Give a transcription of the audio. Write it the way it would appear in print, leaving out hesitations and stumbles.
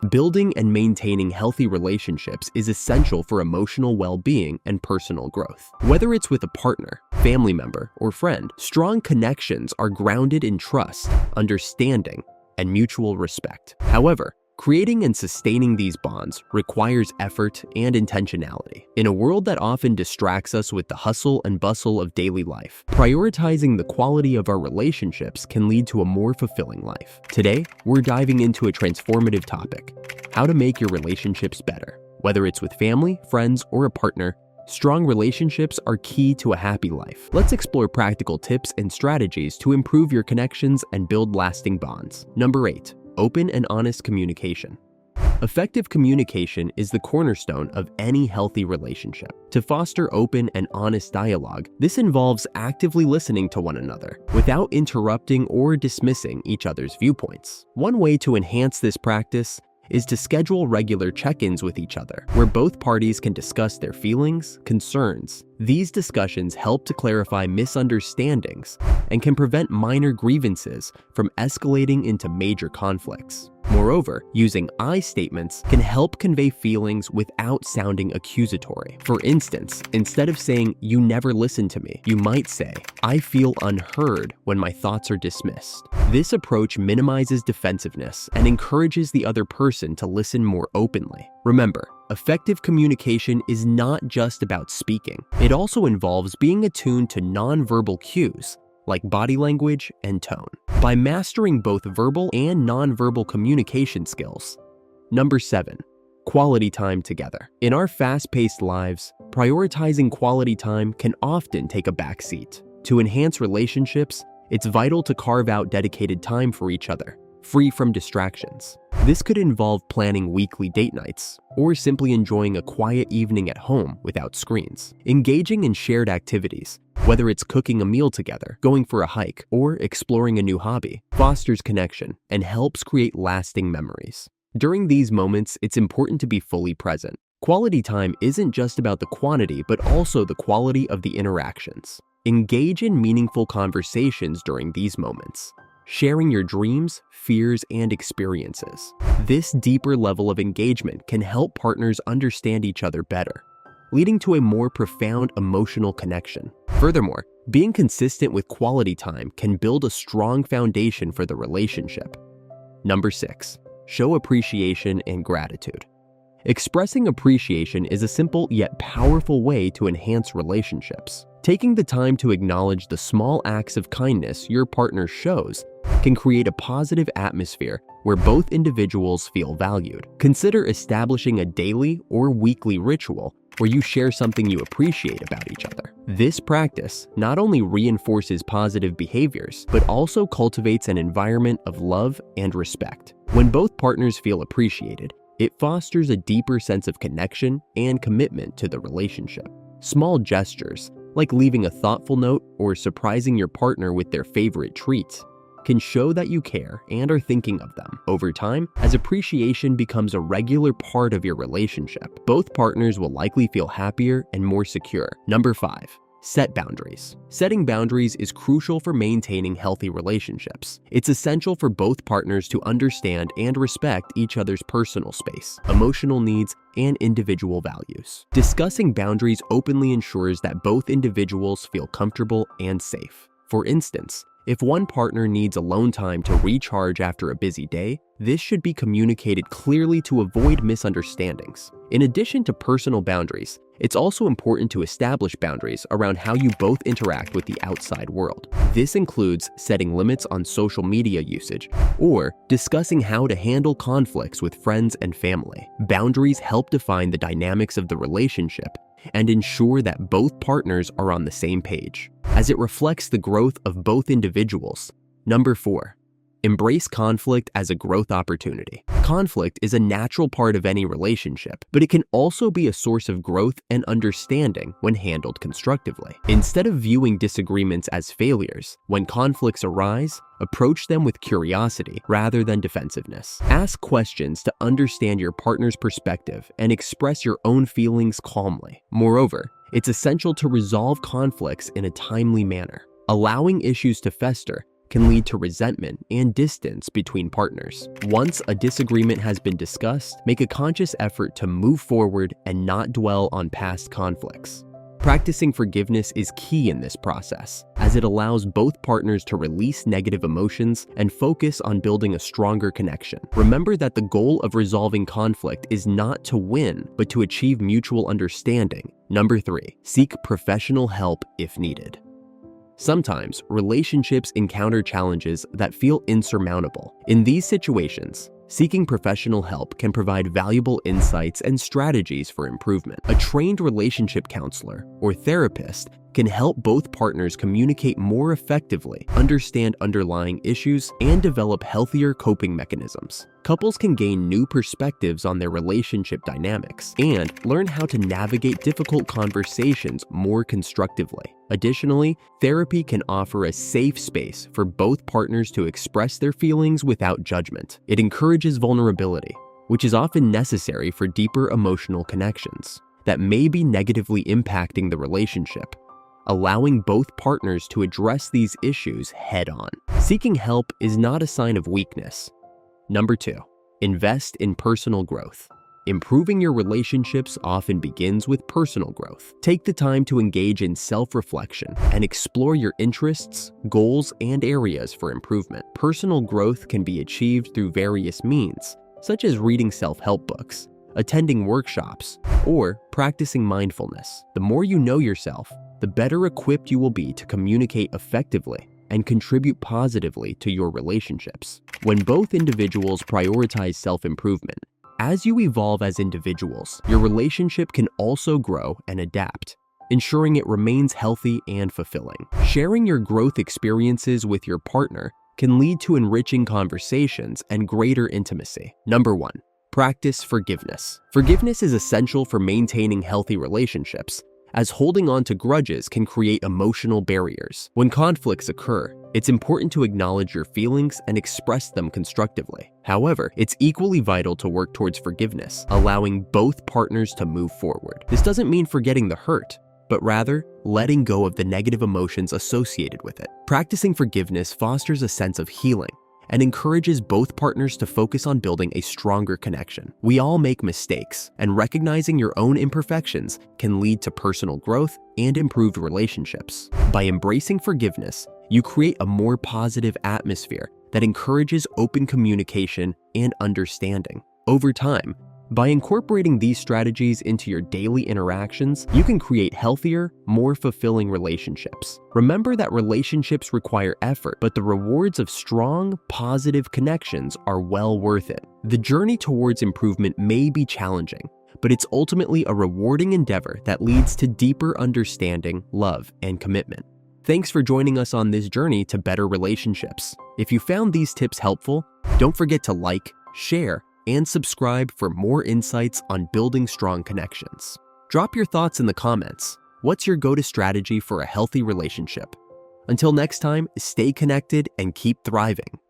Building and maintaining healthy relationships is essential for emotional well-being and personal growth. Whether it's with a partner, family member, or friend, strong connections are grounded in trust, understanding, and mutual respect. However, creating and sustaining these bonds requires effort and intentionality. In a world that often distracts us with the hustle and bustle of daily life, prioritizing the quality of our relationships can lead to a more fulfilling life. Today, we're diving into a transformative topic: how to make your relationships better. Whether it's with family, friends, or a partner, strong relationships are key to a happy life. Let's explore practical tips and strategies to improve your connections and build lasting bonds. Number 8. Open and honest communication. Effective communication is the cornerstone of any healthy relationship. To foster open and honest dialogue, this involves actively listening to one another without interrupting or dismissing each other's viewpoints. One way to enhance this practice is to schedule regular check-ins with each other, where both parties can discuss their feelings, concerns. These discussions help to clarify misunderstandings and can prevent minor grievances from escalating into major conflicts. Moreover, using I statements can help convey feelings without sounding accusatory. For instance, instead of saying, "You never listen to me," you might say, "I feel unheard when my thoughts are dismissed." This approach minimizes defensiveness and encourages the other person to listen more openly. Remember, effective communication is not just about speaking. It also involves being attuned to nonverbal cues like body language and tone. By mastering both verbal and nonverbal communication skills. Number 7. Quality time together. In our fast-paced lives, prioritizing quality time can often take a backseat. To enhance relationships, it's vital to carve out dedicated time for each other, free from distractions. This could involve planning weekly date nights, or simply enjoying a quiet evening at home without screens. Engaging in shared activities, whether it's cooking a meal together, going for a hike, or exploring a new hobby, fosters connection and helps create lasting memories. During these moments, it's important to be fully present. Quality time isn't just about the quantity, but also the quality of the interactions. Engage in meaningful conversations during these moments, sharing your dreams, fears, and experiences. This deeper level of engagement can help partners understand each other better, leading to a more profound emotional connection. Furthermore, being consistent with quality time can build a strong foundation for the relationship. Number 6. Show appreciation and gratitude. Expressing appreciation is a simple yet powerful way to enhance relationships. Taking the time to acknowledge the small acts of kindness your partner shows can create a positive atmosphere where both individuals feel valued. Consider establishing a daily or weekly ritual where you share something you appreciate about each other. This practice not only reinforces positive behaviors, but also cultivates an environment of love and respect. When both partners feel appreciated, it fosters a deeper sense of connection and commitment to the relationship. Small gestures, like leaving a thoughtful note or surprising your partner with their favorite treats, can show that you care and are thinking of them. Over time, as appreciation becomes a regular part of your relationship, both partners will likely feel happier and more secure. Number 5. Set boundaries. Setting boundaries is crucial for maintaining healthy relationships. It's essential for both partners to understand and respect each other's personal space, emotional needs, and individual values. Discussing boundaries openly ensures that both individuals feel comfortable and safe. For instance, if one partner needs alone time to recharge after a busy day, this should be communicated clearly to avoid misunderstandings. In addition to personal boundaries, it's also important to establish boundaries around how you both interact with the outside world. This includes setting limits on social media usage or discussing how to handle conflicts with friends and family. Boundaries help define the dynamics of the relationship and ensure that both partners are on the same page, as it reflects the growth of both individuals. Number 4. Embrace conflict as a growth opportunity. Conflict is a natural part of any relationship, but it can also be a source of growth and understanding when handled constructively. Instead of viewing disagreements as failures, when conflicts arise, approach them with curiosity rather than defensiveness. Ask questions to understand your partner's perspective and express your own feelings calmly. Moreover, it's essential to resolve conflicts in a timely manner. Allowing issues to fester can lead to resentment and distance between partners. Once a disagreement has been discussed, make a conscious effort to move forward and not dwell on past conflicts. Practicing forgiveness is key in this process, as it allows both partners to release negative emotions and focus on building a stronger connection. Remember that the goal of resolving conflict is not to win, but to achieve mutual understanding. Number 3, seek professional help if needed. Sometimes, relationships encounter challenges that feel insurmountable. In these situations, seeking professional help can provide valuable insights and strategies for improvement. A trained relationship counselor or therapist can help both partners communicate more effectively, understand underlying issues, and develop healthier coping mechanisms. Couples can gain new perspectives on their relationship dynamics and learn how to navigate difficult conversations more constructively. Additionally, therapy can offer a safe space for both partners to express their feelings without judgment. It encourages vulnerability, which is often necessary for deeper emotional connections that may be negatively impacting the relationship, allowing both partners to address these issues head-on. Seeking help is not a sign of weakness. Number 2, invest in personal growth. Improving your relationships often begins with personal growth. Take the time to engage in self-reflection and explore your interests, goals, and areas for improvement. Personal growth can be achieved through various means, such as reading self-help books, attending workshops, or practicing mindfulness. The more you know yourself, the better equipped you will be to communicate effectively and contribute positively to your relationships. When both individuals prioritize self-improvement, as you evolve as individuals, your relationship can also grow and adapt, ensuring it remains healthy and fulfilling. Sharing your growth experiences with your partner can lead to enriching conversations and greater intimacy. Number 1, practice forgiveness. Forgiveness is essential for maintaining healthy relationships, as holding on to grudges can create emotional barriers. When conflicts occur, it's important to acknowledge your feelings and express them constructively. However, it's equally vital to work towards forgiveness, allowing both partners to move forward. This doesn't mean forgetting the hurt, but rather letting go of the negative emotions associated with it. Practicing forgiveness fosters a sense of healing and encourages both partners to focus on building a stronger connection. We all make mistakes, and recognizing your own imperfections can lead to personal growth and improved relationships. By embracing forgiveness, you create a more positive atmosphere that encourages open communication and understanding. Over time, by incorporating these strategies into your daily interactions, you can create healthier, more fulfilling relationships. Remember that relationships require effort, but the rewards of strong, positive connections are well worth it. The journey towards improvement may be challenging, but it's ultimately a rewarding endeavor that leads to deeper understanding, love, and commitment. Thanks for joining us on this journey to better relationships. If you found these tips helpful, don't forget to like, share, and subscribe for more insights on building strong connections. Drop your thoughts in the comments. What's your go-to strategy for a healthy relationship? Until next time, stay connected and keep thriving.